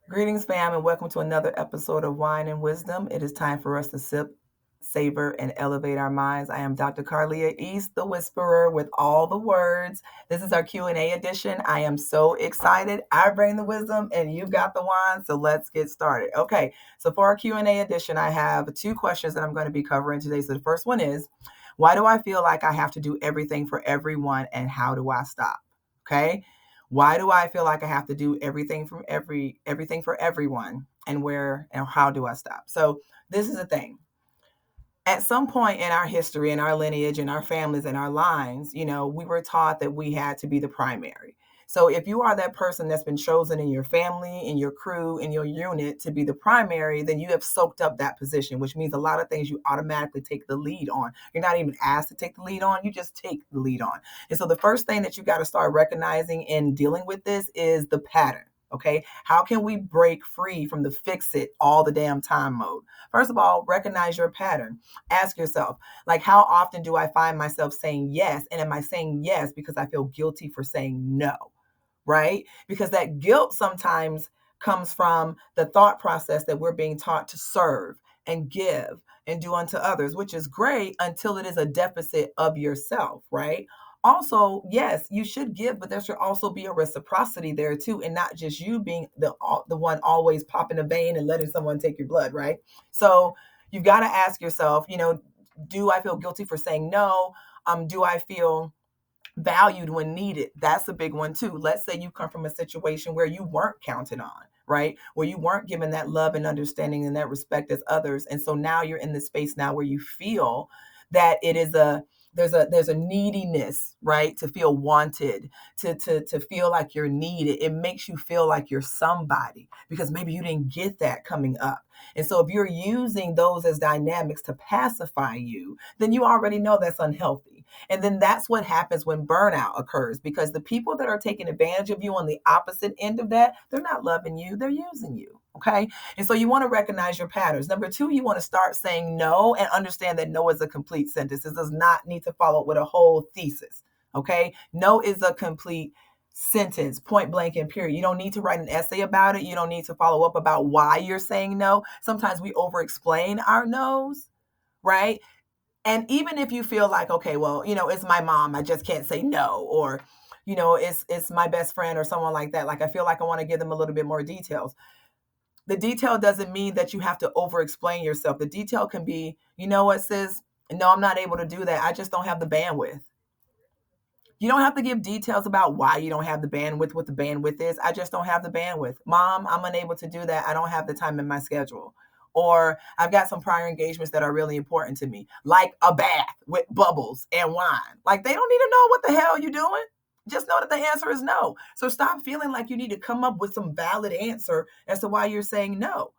Greetings, fam, and welcome to another episode of Wine and Wisdom. It is time for us to sip, savor, and elevate our minds. I am Dr. Carlia East, the Whisperer, with all the words. This is our Q&A edition. I am so excited. I bring the wisdom, and you got the wine, so let's get started. Okay, so for our Q&A edition, I have two questions that I'm going to be covering today. So the first one is, why do I feel like I have to do everything for everyone, and how do I stop? Okay. Why do I feel like I have to do everything for everyone, and where and how do I stop? So this is the thing. At some point in our history, in our lineage, in our families, in our lines, we were taught that we had to be the primary. So if you are that person that's been chosen in your family, in your crew, in your unit to be the primary, then you have soaked up that position, which means a lot of things you automatically take the lead on. You're not even asked to take the lead on, you just take the lead on. And so the first thing that you got to start recognizing in dealing with this is the pattern. Okay. How can we break free from the fix it all the damn time mode? First of all, recognize your pattern. Ask yourself, like, how often do I find myself saying yes? And am I saying yes because I feel guilty for saying no? Right? Because that guilt sometimes comes from the thought process that we're being taught to serve and give and do unto others, which is great until it is a deficit of yourself, right? Also, yes, you should give, but there should also be a reciprocity there too, and not just you being the one always popping a vein and letting someone take your blood, right? So you've got to ask yourself, do I feel guilty for saying no? Do I feel valued when needed? That's a big one too. Let's say you come from a situation where you weren't counted on, right? Where you weren't given that love and understanding and that respect as others. And so now you're in the space now where you feel that it is there's a neediness, right? To feel wanted, to feel like you're needed. It makes you feel like you're somebody because maybe you didn't get that coming up. And so if you're using those as dynamics to pacify you, then you already know that's unhealthy. And then that's what happens when burnout occurs, because the people that are taking advantage of you on the opposite end of that, they're not loving you, they're using you. Okay. And so you want to recognize your patterns. Number two, you want to start saying no and understand that no is a complete sentence. It does not need to follow with a whole thesis. Okay. No is a complete sentence, point blank and period. You don't need to write an essay about it. You don't need to follow up about why you're saying no. Sometimes we over explain our no's, right? And even if you feel like, okay, well, it's my mom, I just can't say no, or it's my best friend or someone like that, like I feel like I want to give them a little bit more details. The detail doesn't mean that you have to over explain yourself. The detail can be, you know what, sis, no, I'm not able to do that, I just don't have the bandwidth. You don't have to give details about why you don't have the bandwidth, what the bandwidth is. I just don't have the bandwidth. Mom, I'm unable to do that. I don't have the time in my schedule. Or I've got some prior engagements that are really important to me, like a bath with bubbles and wine. Like, they don't need to know what the hell you're doing. Just know that the answer is no. So stop feeling like you need to come up with some valid answer as to why you're saying no.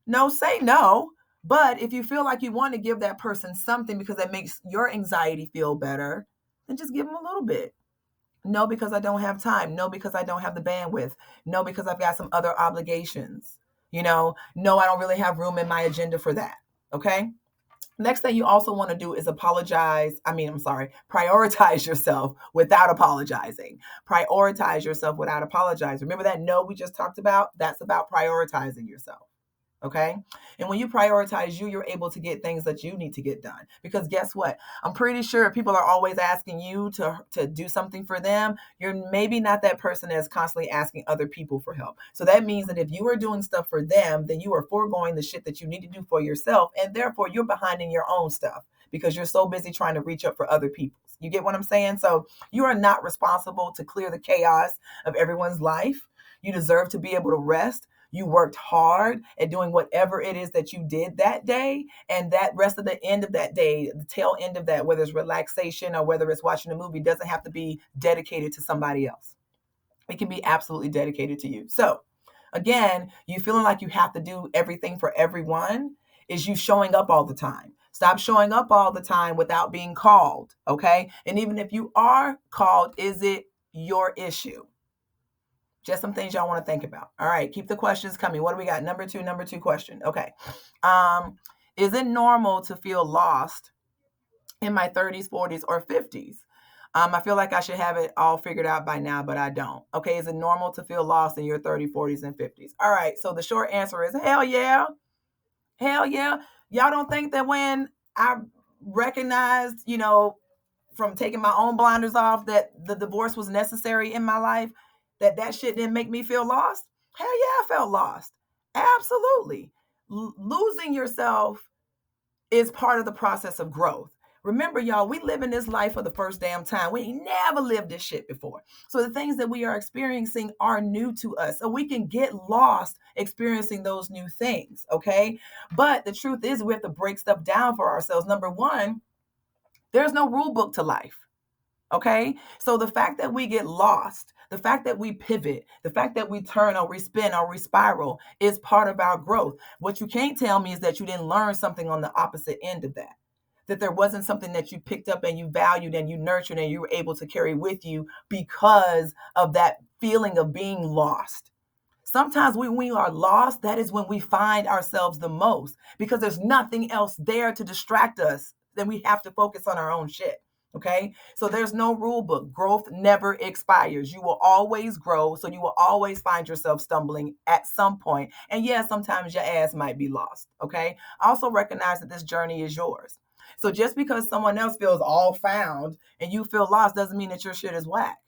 No, say no. But if you feel like you want to give that person something because that makes your anxiety feel better, then just give them a little bit. No, because I don't have time. No, because I don't have the bandwidth. No, because I've got some other obligations. No, I don't really have room in my agenda for that. Okay. Next thing you also want to do is prioritize yourself without apologizing. Prioritize yourself without apologizing. Remember that no we just talked about? That's about prioritizing yourself. Okay. And when you prioritize you, you're able to get things that you need to get done. Because guess what? I'm pretty sure people are always asking you to do something for them. You're maybe not that person that's constantly asking other people for help. So that means that if you are doing stuff for them, then you are foregoing the shit that you need to do for yourself. And therefore, you're behind in your own stuff because you're so busy trying to reach up for other people. You get what I'm saying? So you are not responsible to clear the chaos of everyone's life. You deserve to be able to rest. You worked hard at doing whatever it is that you did that day. And that rest of the end of that day, the tail end of that, whether it's relaxation or whether it's watching a movie, doesn't have to be dedicated to somebody else. It can be absolutely dedicated to you. So again, you feeling like you have to do everything for everyone is you showing up all the time. Stop showing up all the time without being called. Okay. And even if you are called, is it your issue? Just some things y'all want to think about. All right, keep the questions coming. What do we got? Number two question. Okay. Is it normal to feel lost in my 30s, 40s, or 50s? I feel like I should have it all figured out by now, but I don't. Okay, is it normal to feel lost in your 30s, 40s, and 50s? All right, so the short answer is hell yeah. Hell yeah. Y'all don't think that when I recognized, from taking my own blinders off that the divorce was necessary in my life, that shit didn't make me feel lost? Hell yeah, I felt lost. Absolutely. Losing yourself is part of the process of growth. Remember, y'all, we live in this life for the first damn time. We ain't never lived this shit before. So the things that we are experiencing are new to us. So we can get lost experiencing those new things, okay? But the truth is, we have to break stuff down for ourselves. Number one, there's no rule book to life. Okay. So the fact that we get lost, the fact that we pivot, the fact that we turn or we spin or we spiral is part of our growth. What you can't tell me is that you didn't learn something on the opposite end of that. That there wasn't something that you picked up and you valued and you nurtured and you were able to carry with you because of that feeling of being lost. Sometimes when we are lost, that is when we find ourselves the most because there's nothing else there to distract us. Then we have to focus on our own shit. Okay. So there's no rule book. Growth never expires. You will always grow. So you will always find yourself stumbling at some point. And yeah, sometimes your ass might be lost. Okay. Also recognize that this journey is yours. So just because someone else feels all found and you feel lost doesn't mean that your shit is whack.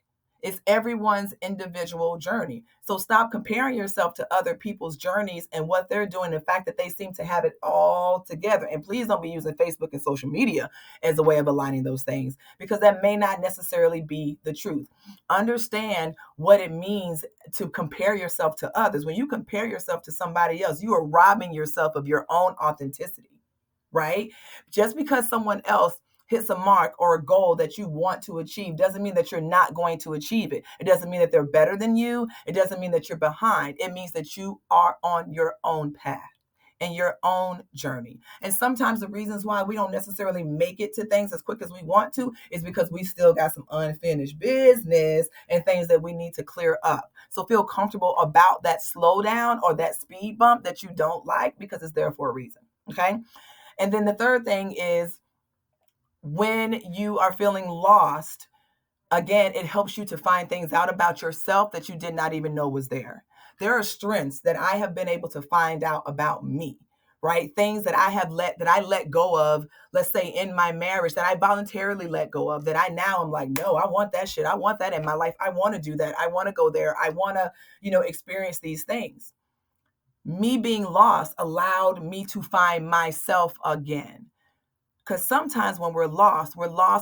It's everyone's individual journey. So stop comparing yourself to other people's journeys and what they're doing, the fact that they seem to have it all together. And please don't be using Facebook and social media as a way of aligning those things because that may not necessarily be the truth. Understand what it means to compare yourself to others. When you compare yourself to somebody else, you are robbing yourself of your own authenticity, right? Just because someone else hits a mark or a goal that you want to achieve doesn't mean that you're not going to achieve it. It doesn't mean that they're better than you. It doesn't mean that you're behind. It means that you are on your own path and your own journey. And sometimes the reasons why we don't necessarily make it to things as quick as we want to is because we still got some unfinished business and things that we need to clear up. So feel comfortable about that slowdown or that speed bump that you don't like because it's there for a reason. Okay. And then the third thing is when you are feeling lost, again, it helps you to find things out about yourself that you did not even know was there. There are strengths that I have been able to find out about me, right? Things that I let go of, let's say in my marriage that I voluntarily let go of, that I now am like, no, I want that shit. I want that in my life. I want to do that. I want to go there. I want to, experience these things. Me being lost allowed me to find myself again. Because sometimes when we're lost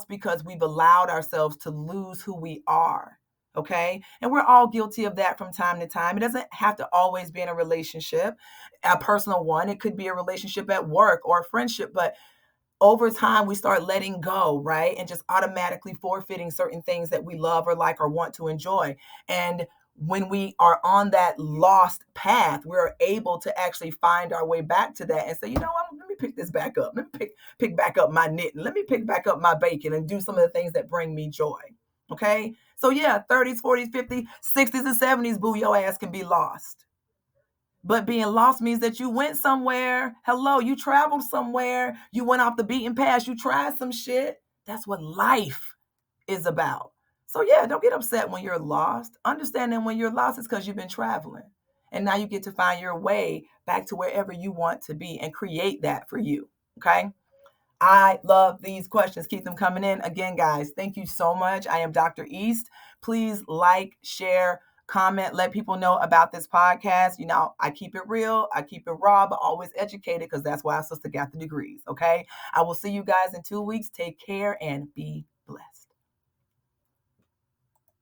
because we've allowed ourselves to lose who we are. Okay. And we're all guilty of that from time to time. It doesn't have to always be in a relationship, a personal one. It could be a relationship at work or a friendship, but over time we start letting go, right? And just automatically forfeiting certain things that we love or like or want to enjoy. And when we are on that lost path, we're able to actually find our way back to that and say, you know what, let me pick this back up. Let me pick back up my knitting. Let me pick back up my baking and do some of the things that bring me joy. Okay. So yeah, 30s, 40s, 50s, 60s, and 70s, boo, your ass can be lost. But being lost means that you went somewhere. Hello, you traveled somewhere. You went off the beaten path. You tried some shit. That's what life is about. So yeah, don't get upset when you're lost. Understand that when you're lost, it's because you've been traveling. And now you get to find your way back to wherever you want to be and create that for you. Okay. I love these questions. Keep them coming in. Again, guys, thank you so much. I am Dr. East. Please like, share, comment, let people know about this podcast. I keep it real, I keep it raw, but always educated because that's why our sister got the degrees. Okay. I will see you guys in 2 weeks. Take care and be